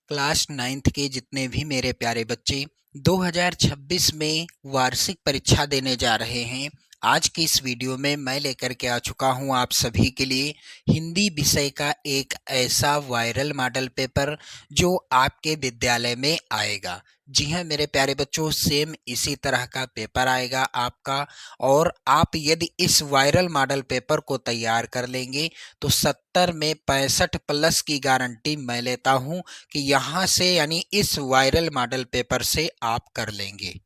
Class 9th के जितने भी मेरे प्यारे बच्चे 2026 में वार्षिक परीक्षा देने जा रहे हैं। आज की इस वीडियो में मैं लेकर के आ चुका हूं आप सभी के लिए हिंदी विषय का एक ऐसा वायरल मॉडल पेपर जो आपके विद्यालय में आएगा। जी हां मेरे प्यारे बच्चों, सेम इसी तरह का पेपर आएगा आपका। और आप यदि इस वायरल मॉडल पेपर को तैयार कर लेंगे तो 70 में 65 प्लस की गारंटी मैं लेता हूं कि यहां से यानी इस वायरल मॉडल पेपर से आप कर लेंगे।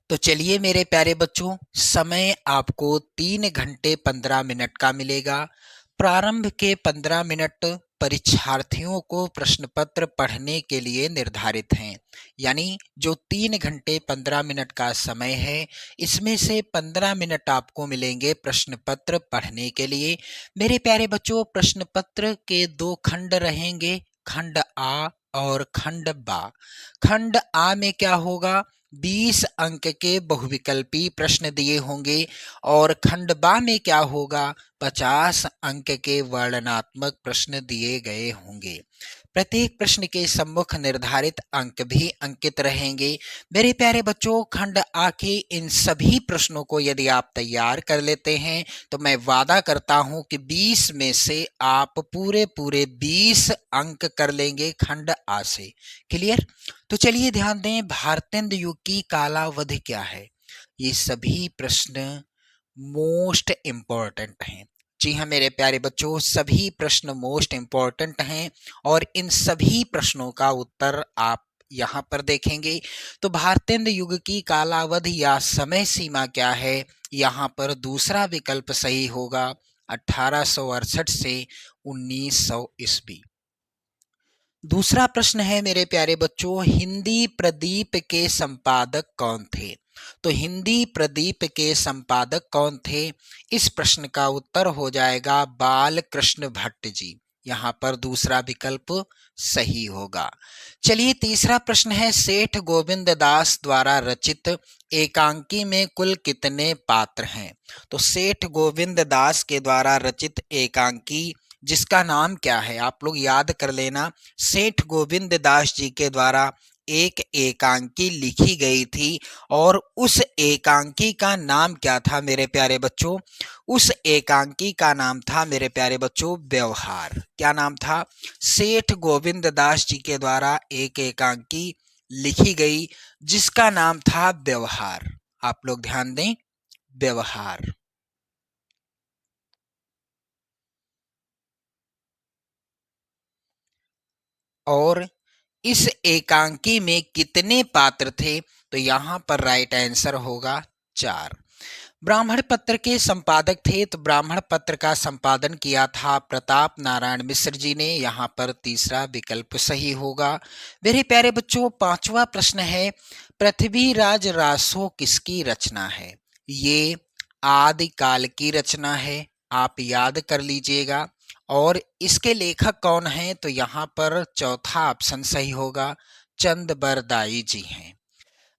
तो चलिए मेरे प्यारे बच्चों, समय आपको 3 घंटे 15 मिनट का मिलेगा। प्रारंभ के 15 मिनट परीक्षार्थियों को प्रश्न पत्र पढ़ने के लिए निर्धारित हैं। यानी जो 3 घंटे 15 मिनट का समय है, इसमें से 15 मिनट आपको मिलेंगे प्रश्न पत्र पढ़ने के लिए। मेरे प्यारे बच्चों, प्रश्न पत्र के 2 खंड रहेंगे, खंड आ और खंड बा। खंड आ में क्या होगा, 20 अंक के बहुविकल्पी प्रश्न दिए होंगे और खंड बा में क्या होगा, 50 अंक के वर्णनात्मक प्रश्न दिए गए होंगे। प्रत्येक प्रश्न के सम्मुख निर्धारित अंक भी अंकित रहेंगे। मेरे प्यारे बच्चों, खंड आ के इन सभी प्रश्नों को यदि आप तैयार कर लेते हैं तो मैं वादा करता हूं कि 20 में से आप पूरे 20 अंक कर लेंगे खंड आ से। क्लियर? तो चलिए ध्यान दें, भारतेंदु युग की कालावधि क्या है। ये सभी प्रश्न मोस्ट इंपॉर्टेंट हैं। जी हाँ मेरे प्यारे बच्चों, सभी प्रश्न मोस्ट इंपॉर्टेंट हैं और इन सभी प्रश्नों का उत्तर आप यहाँ पर देखेंगे। तो भारतेंदु युग की कालावधि या समय सीमा क्या है, यहाँ पर दूसरा विकल्प सही होगा, 1868 से 1900 ईस्वी। दूसरा प्रश्न है मेरे प्यारे बच्चों, हिंदी प्रदीप के संपादक कौन थे। तो हिंदी प्रदीप के संपादक कौन थे, इस प्रश्न का उत्तर हो जाएगा बाल कृष्ण भट्ट जी। यहाँ पर दूसरा विकल्प सही होगा। चलिए तीसरा प्रश्न है, सेठ गोविंद दास द्वारा रचित एकांकी में कुल कितने पात्र हैं। तो सेठ गोविंद दास के द्वारा रचित एकांकी जिसका नाम क्या है, आप लोग याद कर लेना। सेठ गोविंद दास जी के द्वारा एक एकांकी लिखी गई थी और उस एकांकी का नाम क्या था मेरे प्यारे बच्चों, उस एकांकी का नाम था मेरे प्यारे बच्चों व्यवहार। क्या नाम था, सेठ गोविंद दास जी के द्वारा एक एकांकी लिखी गई जिसका नाम था व्यवहार। आप लोग ध्यान दें, व्यवहार। और इस एकांकी में कितने पात्र थे, तो यहां पर राइट आंसर होगा 4। ब्राह्मण पत्र के संपादक थे, तो ब्राह्मण पत्र का संपादन किया था प्रताप नारायण मिश्र जी ने। यहाँ पर तीसरा विकल्प सही होगा। मेरे प्यारे बच्चों, पांचवा प्रश्न है, पृथ्वीराज रासो किसकी रचना है। ये आदिकाल की रचना है, आप याद कर लीजिएगा। और इसके लेखक कौन हैं, तो यहाँ पर चौथा ऑप्शन सही होगा, चंद बरदाई जी हैं।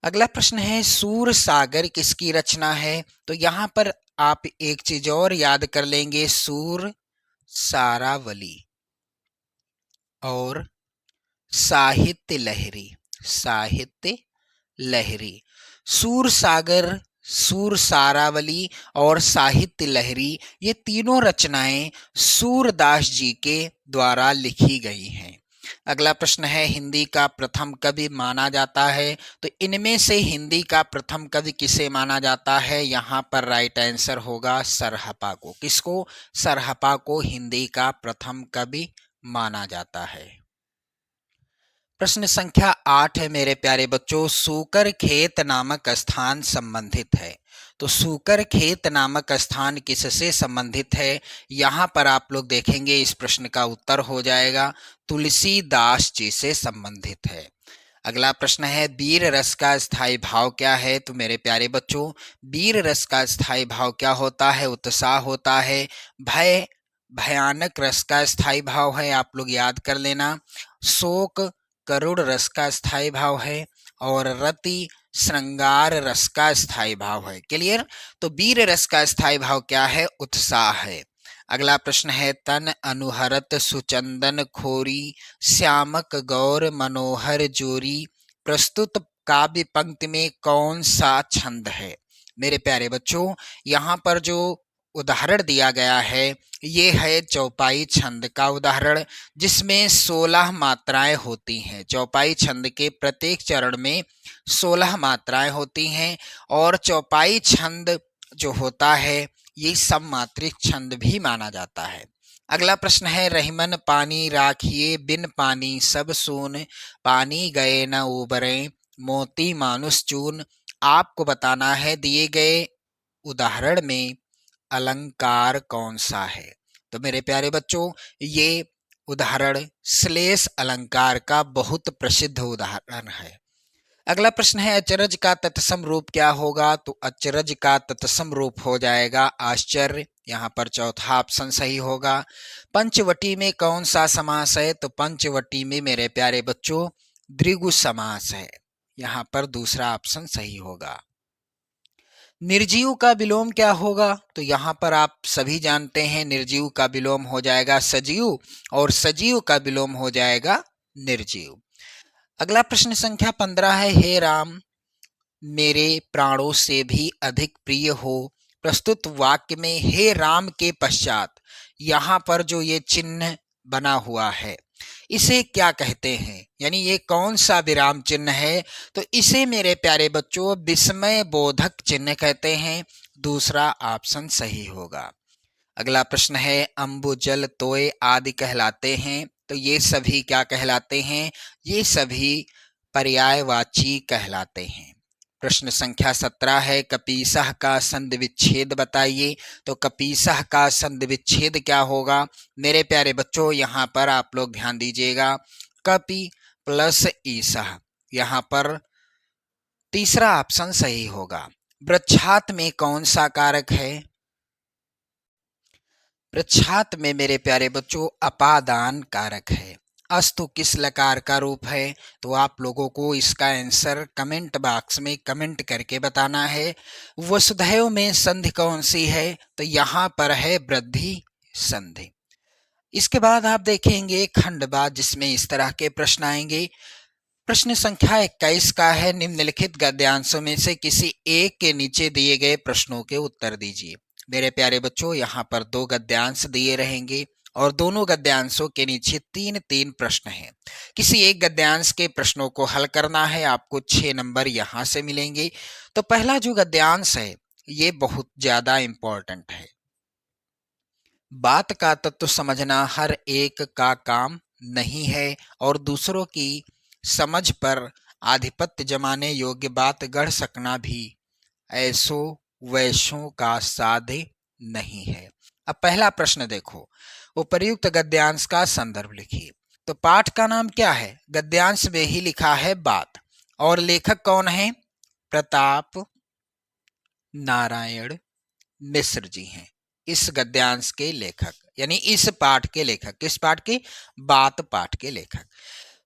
अगला प्रश्न है, सूर सागर किसकी रचना है। तो यहाँ पर आप एक चीज और याद कर लेंगे, सूर सारावली और साहित्य लहरी। साहित्य लहरी, सूर सागर, सूर सारावली और साहित्य लहरी, ये तीनों रचनाएं सूरदास जी के द्वारा लिखी गई हैं। अगला प्रश्न है, हिंदी का प्रथम कवि माना जाता है। तो इनमें से हिंदी का प्रथम कवि किसे माना जाता है, यहाँ पर राइट आंसर होगा सरहपा को। किसको, सरहपा को हिंदी का प्रथम कवि माना जाता है। प्रश्न संख्या 8 है मेरे प्यारे बच्चों, सूकर खेत नामक स्थान संबंधित है। तो सूकर खेत नामक स्थान किससे संबंधित है, यहाँ पर आप लोग देखेंगे इस प्रश्न का उत्तर हो जाएगा तुलसीदास जी से संबंधित है। अगला प्रश्न है, वीर रस का स्थायी भाव क्या है। तो मेरे प्यारे बच्चों, वीर रस का स्थायी भाव क्या होता है, उत्साह होता है। भय, भयानक रस का स्थायी भाव है, आप लोग याद कर लेना। शोक, करुण रस का स्थायी भाव है। और रति, श्रृंगार रस का स्थायी भाव है। क्लियर? तो वीर रस का स्थायी भाव क्या है, उत्साह है। अगला प्रश्न है तन अनुहरत सुचंदन खोरी श्यामक गौर मनोहर जोरी प्रस्तुत काव्य पंक्ति में कौन सा छंद है। मेरे प्यारे बच्चों, यहाँ पर जो उदाहरण दिया गया है ये है चौपाई छंद का उदाहरण, जिसमें 16 मात्राएं होती हैं। चौपाई छंद के प्रत्येक चरण में 16 मात्राएं होती हैं और चौपाई छंद जो होता है ये सममात्रिक छंद भी माना जाता है। अगला प्रश्न है रहीमन पानी राखिए बिन पानी सब सून पानी गए न उबरे मोती मानुष चून। आपको बताना है दिए गए उदाहरण में अलंकार कौन सा है। तो मेरे प्यारे बच्चों, ये उदाहरण श्लेष अलंकार का बहुत प्रसिद्ध उदाहरण है। अगला प्रश्न है अचरज का तत्सम रूप क्या होगा। तो अचरज का तत्सम रूप हो जाएगा आश्चर्य। यहाँ पर चौथा ऑप्शन सही होगा। पंचवटी में कौन सा समास है। तो पंचवटी में मेरे प्यारे बच्चों द्विगु समास है। यहाँ पर दूसरा ऑप्शन सही होगा। निर्जीव का विलोम क्या होगा। तो यहाँ पर आप सभी जानते हैं निर्जीव का विलोम हो जाएगा सजीव और सजीव का विलोम हो जाएगा निर्जीव। अगला प्रश्न संख्या 15 है हे राम मेरे प्राणों से भी अधिक प्रिय हो। प्रस्तुत वाक्य में हे राम के पश्चात यहाँ पर जो ये चिन्ह बना हुआ है इसे क्या कहते हैं, यानी ये कौन सा विराम चिन्ह है। तो इसे मेरे प्यारे बच्चों विस्मय बोधक चिन्ह कहते हैं। दूसरा ऑप्शन सही होगा। अगला प्रश्न है अम्बुजल तोय आदि कहलाते हैं। तो ये सभी क्या कहलाते हैं, ये सभी पर्यायवाची कहलाते हैं। प्रश्न संख्या 17 है कपीसह का संधि विच्छेद बताइए। तो कपीसह का संधि विच्छेद क्या होगा। मेरे प्यारे बच्चों यहाँ पर आप लोग ध्यान दीजिएगा, कपि प्लस ईसह, यहाँ पर तीसरा ऑप्शन सही होगा। वृक्षात में कौन सा कारक है। वृक्षात में मेरे प्यारे बच्चों अपादान कारक है। अस्तु किस लकार का रूप है। तो आप लोगों को इसका आंसर कमेंट बॉक्स में कमेंट करके बताना है। वसुधैव में संधि कौन सी है। तो यहाँ पर है वृद्धि संधि। इसके बाद आप देखेंगे खंडबाद, जिसमें इस तरह के प्रश्न आएंगे। प्रश्न संख्या 21 का है निम्नलिखित गद्यांशों में से किसी एक के नीचे दिए गए प्रश्नों के उत्तर दीजिए। मेरे प्यारे बच्चों यहाँ पर 2 गद्यांश दिए रहेंगे और दोनों गद्यांशों के नीचे 3-3 प्रश्न हैं। किसी एक गद्यांश के प्रश्नों को हल करना है, आपको 6 नंबर यहाँ से मिलेंगे। तो पहला जो गद्यांश है ये बहुत ज्यादा इंपॉर्टेंट है। बात का तत्व समझना हर एक का काम नहीं है और दूसरों की समझ पर आधिपत्य जमाने योग्य बात गढ़ सकना भी ऐसो वैसों का साध्य नहीं है। अब पहला प्रश्न देखो, उपर्युक्त गद्यांश का संदर्भ लिखिए। तो पाठ का नाम क्या है, गद्यांश में ही लिखा है बात, और लेखक कौन है, प्रताप नारायण मिश्र जी हैं इस गद्यांश के लेखक, यानी इस पाठ के लेखक। किस पाठ के, बात पाठ के लेखक।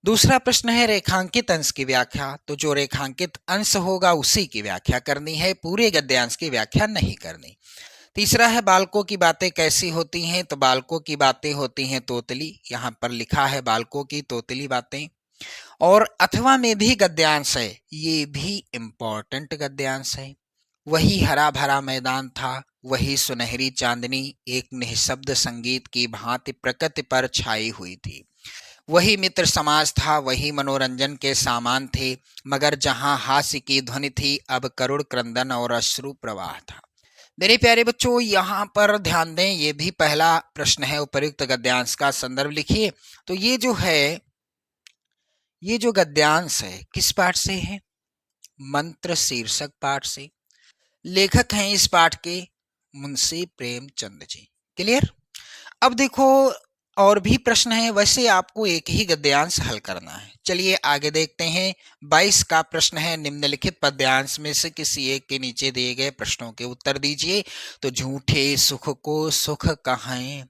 दूसरा प्रश्न है रेखांकित अंश की व्याख्या। तो जो रेखांकित अंश होगा उसी की व्याख्या करनी है, पूरे गद्यांश की व्याख्या नहीं करनी। तीसरा है बालकों की बातें कैसी होती हैं। तो बालकों की बातें होती हैं तोतली, यहाँ पर लिखा है बालकों की तोतली बातें। और अथवा में भी गद्यांश है, ये भी इंपॉर्टेंट गद्यांश है। वही हरा भरा मैदान था, वही सुनहरी चांदनी एक निःशब्द संगीत की भांति प्रकृति पर छाई हुई थी। वही मित्र समाज था, वही मनोरंजन के सामान थे, मगर जहां हास्य की ध्वनि थी अब करुण क्रंदन और अश्रु प्रवाह था। मेरे प्यारे बच्चों यहाँ पर ध्यान दें, ये भी पहला प्रश्न है, उपर्युक्त गद्यांश का संदर्भ लिखिए। तो ये जो है, ये जो गद्यांश है किस पाठ से है, मंत्र शीर्षक पाठ से। लेखक हैं इस पाठ के मुंशी प्रेमचंद जी। क्लियर। अब देखो और भी प्रश्न है, वैसे आपको एक ही गद्यांश हल करना है। चलिए आगे देखते हैं। 22 का प्रश्न है निम्नलिखित पद्यांश में से किसी एक के नीचे दिए गए प्रश्नों के उत्तर दीजिए। तो झूठे सुख को सुख कहें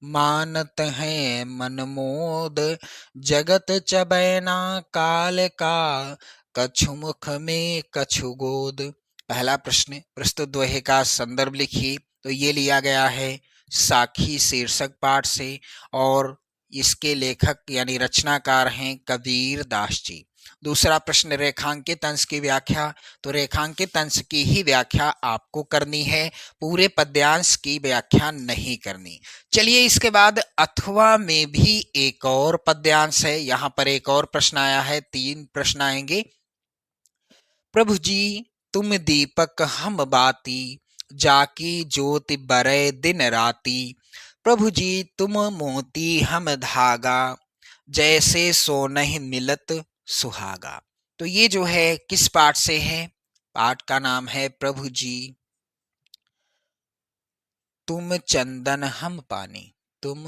मानत हैं मनमोद जगत चबैना काल का कछु मुख में कछु गोद। पहला प्रश्न प्रस्तुत दोहे का संदर्भ लिखिए। तो ये लिया गया है साखी शीर्षक पाठ से और इसके लेखक यानी रचनाकार हैं कबीर दास जी। दूसरा प्रश्न रेखांकित अंश की व्याख्या, तो रेखांकित अंश की ही व्याख्या आपको करनी है, पूरे पद्यांश की व्याख्या नहीं करनी। चलिए इसके बाद अथवा में भी एक और पद्यांश है, यहां पर एक और प्रश्न आया है, 3 प्रश्न आएंगे। प्रभु जी तुम दीपक हम बाती, जाकी ज्योति बरे दिन राती। प्रभु जी तुम मोती हम धागा, जैसे सोनहि मिलत सुहागा। तो ये जो है किस पाठ से है? पाठ का नाम है प्रभु जी तुम चंदन हम पानी, तुम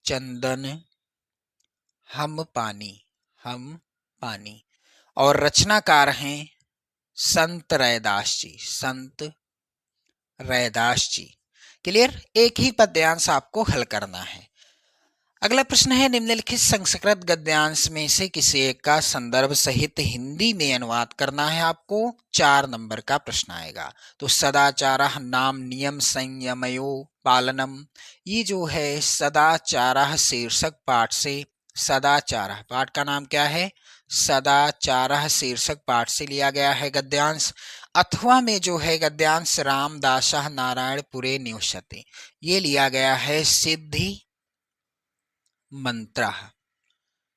चंदन हम पानी, हम पानी। और रचनाकार हैं संत रैदास जी, संत रैदास जी। क्लियर? एक ही पद्यांश आपको हल करना है। अगला प्रश्न है निम्नलिखित संस्कृत गद्यांश में से किसी एक का संदर्भ सहित हिंदी में अनुवाद करना है आपको। 4 नंबर का प्रश्न आएगा। तो सदाचारः नाम नियम संयमयो पालनम, ये जो है सदाचारः शीर्षक पाठ से, सदाचारः पाठ का नाम क्या है? सदाचारः शीर्षक पाठ से लिया गया है गद्यांश। अथवा में जो है गद्यांश रामदासः नारायणपुरे निवसते, ये लिया गया है सिद्धि मंत्र,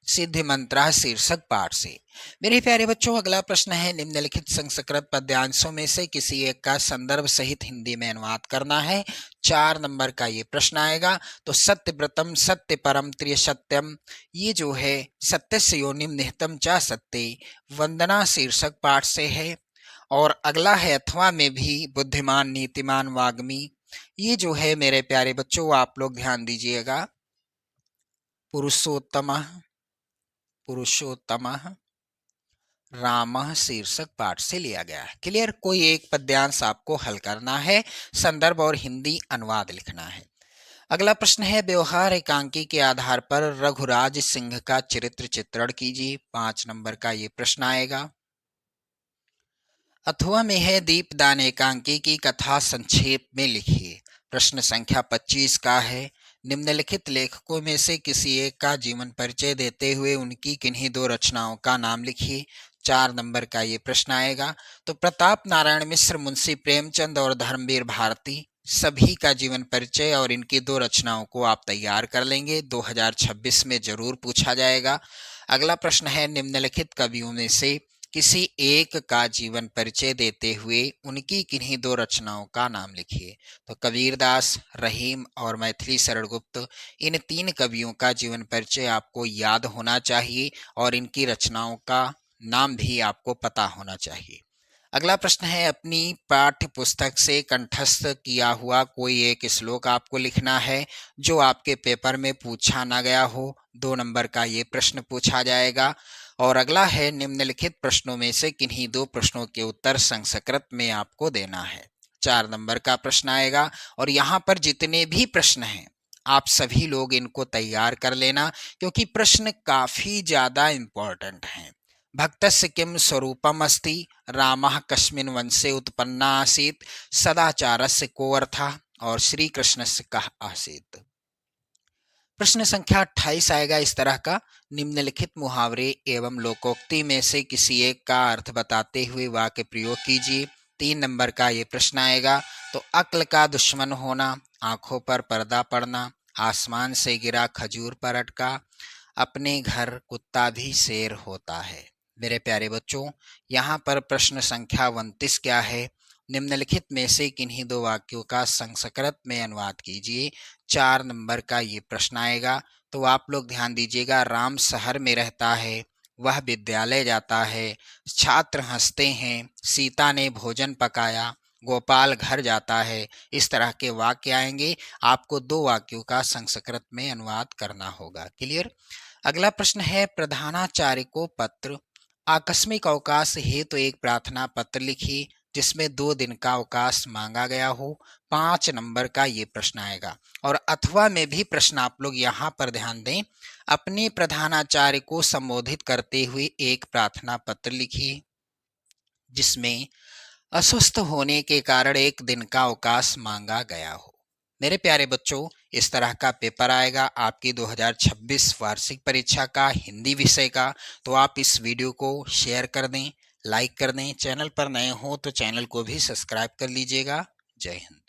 सिद्धि मंत्र शीर्षक पाठ से। मेरे प्यारे बच्चों अगला प्रश्न है निम्नलिखित संस्कृत पद्यांशों में से किसी एक का संदर्भ सहित हिंदी में अनुवाद करना है। 4 नंबर का ये प्रश्न आएगा। तो सत्यव्रतम सत्य परम त्रिय सत्यम, ये जो है सत्यस्य योनिम निहितम च सत्य, वंदना शीर्षक पाठ से है। और अगला है अथवा में भी बुद्धिमान नीतिमान वाग्मी, ये जो है मेरे प्यारे बच्चों आप लोग ध्यान दीजिएगा पुरुषोत्तमः, पुरुषोत्तमः रामः शीर्षक पाठ से लिया गया है। क्लियर? कोई एक पद्यांश आपको हल करना है, संदर्भ और हिंदी अनुवाद लिखना है। अगला प्रश्न है व्यवहार एकांकी के आधार पर रघुराज सिंह का चरित्र चित्रण कीजिए। 5 नंबर का ये प्रश्न आएगा। अथवा में है दीपदान एकांकी की कथा संक्षेप में लिखिए। प्रश्न संख्या 25 का है निम्नलिखित लेखकों में से किसी एक का जीवन परिचय देते हुए उनकी किन्हीं 2 रचनाओं का नाम लिखिए। 4 नंबर का ये प्रश्न आएगा। तो प्रताप नारायण मिश्र, मुंशी प्रेमचंद और धर्मवीर भारती, सभी का जीवन परिचय और इनकी 2 रचनाओं को आप तैयार कर लेंगे, 2026 में जरूर पूछा जाएगा। अगला प्रश्न है निम्नलिखित कवियों में से किसी एक का जीवन परिचय देते हुए उनकी किन्हीं 2 रचनाओं का नाम लिखिए। तो कबीरदास, रहीम और मैथिली शरण गुप्त, इन 3 कवियों का जीवन परिचय आपको याद होना चाहिए और इनकी रचनाओं का नाम भी आपको पता होना चाहिए। अगला प्रश्न है अपनी पाठ्य पुस्तक से कंठस्थ किया हुआ कोई एक श्लोक आपको लिखना है जो आपके पेपर में पूछा ना गया हो। 2 नंबर का ये प्रश्न पूछा जाएगा। और अगला है निम्नलिखित प्रश्नों में से किन्हीं 2 प्रश्नों के उत्तर संस्कृत में आपको देना है। 4 नंबर का प्रश्न आएगा। और यहाँ पर जितने भी प्रश्न हैं आप सभी लोग इनको तैयार कर लेना, क्योंकि प्रश्न काफी ज्यादा इंपॉर्टेंट हैं। भक्तस्य किम स्वरूपम अस्ति, रामः कस्मिन् वंशे उत्पन्ना आसीत्, सदाचारस्य को अर्थः, और श्री कृष्णस्य कः आसीत्। प्रश्न संख्या 28 आएगा इस तरह का, निम्नलिखित मुहावरे एवं लोकोक्ति में से किसी एक का अर्थ बताते हुए वाक्य प्रयोग कीजिए। 3 नंबर का ये प्रश्न आएगा। तो अक्ल का दुश्मन होना, आंखों पर पर्दा पड़ना, आसमान से गिरा खजूर पर अटका, अपने घर कुत्ता भी शेर होता है। मेरे प्यारे बच्चों यहाँ पर प्रश्न संख्या 29 क्या है? निम्नलिखित में से किन्हीं 2 वाक्यों का संस्कृत में अनुवाद कीजिए। 4 नंबर का ये प्रश्न आएगा। तो आप लोग ध्यान दीजिएगा, राम शहर में रहता है, वह विद्यालय जाता है, छात्र हंसते हैं, सीता ने भोजन पकाया, गोपाल घर जाता है, इस तरह के वाक्य आएंगे। आपको 2 वाक्यों का संस्कृत में अनुवाद करना होगा। क्लियर? अगला प्रश्न है प्रधानाचार्य को पत्र, आकस्मिक अवकाश हेतु एक प्रार्थना पत्र लिखिए जिसमें 2 दिन का अवकाश मांगा गया हो। 5 नंबर का ये प्रश्न आएगा। और अथवा में भी प्रश्न आप लोग यहाँ पर ध्यान दें, अपने प्रधानाचार्य को संबोधित करते हुए एक प्रार्थना पत्र लिखिए जिसमें अस्वस्थ होने के कारण 1 दिन का अवकाश मांगा गया हो। मेरे प्यारे बच्चों, इस तरह का पेपर आएगा आपकी 2026 वार्षिक परीक्षा का हिंदी विषय का। तो आप इस वीडियो को शेयर कर दें, लाइक कर दें। चैनल पर नए हो तो चैनल को भी सब्सक्राइब कर लीजिएगा। जय हिंद।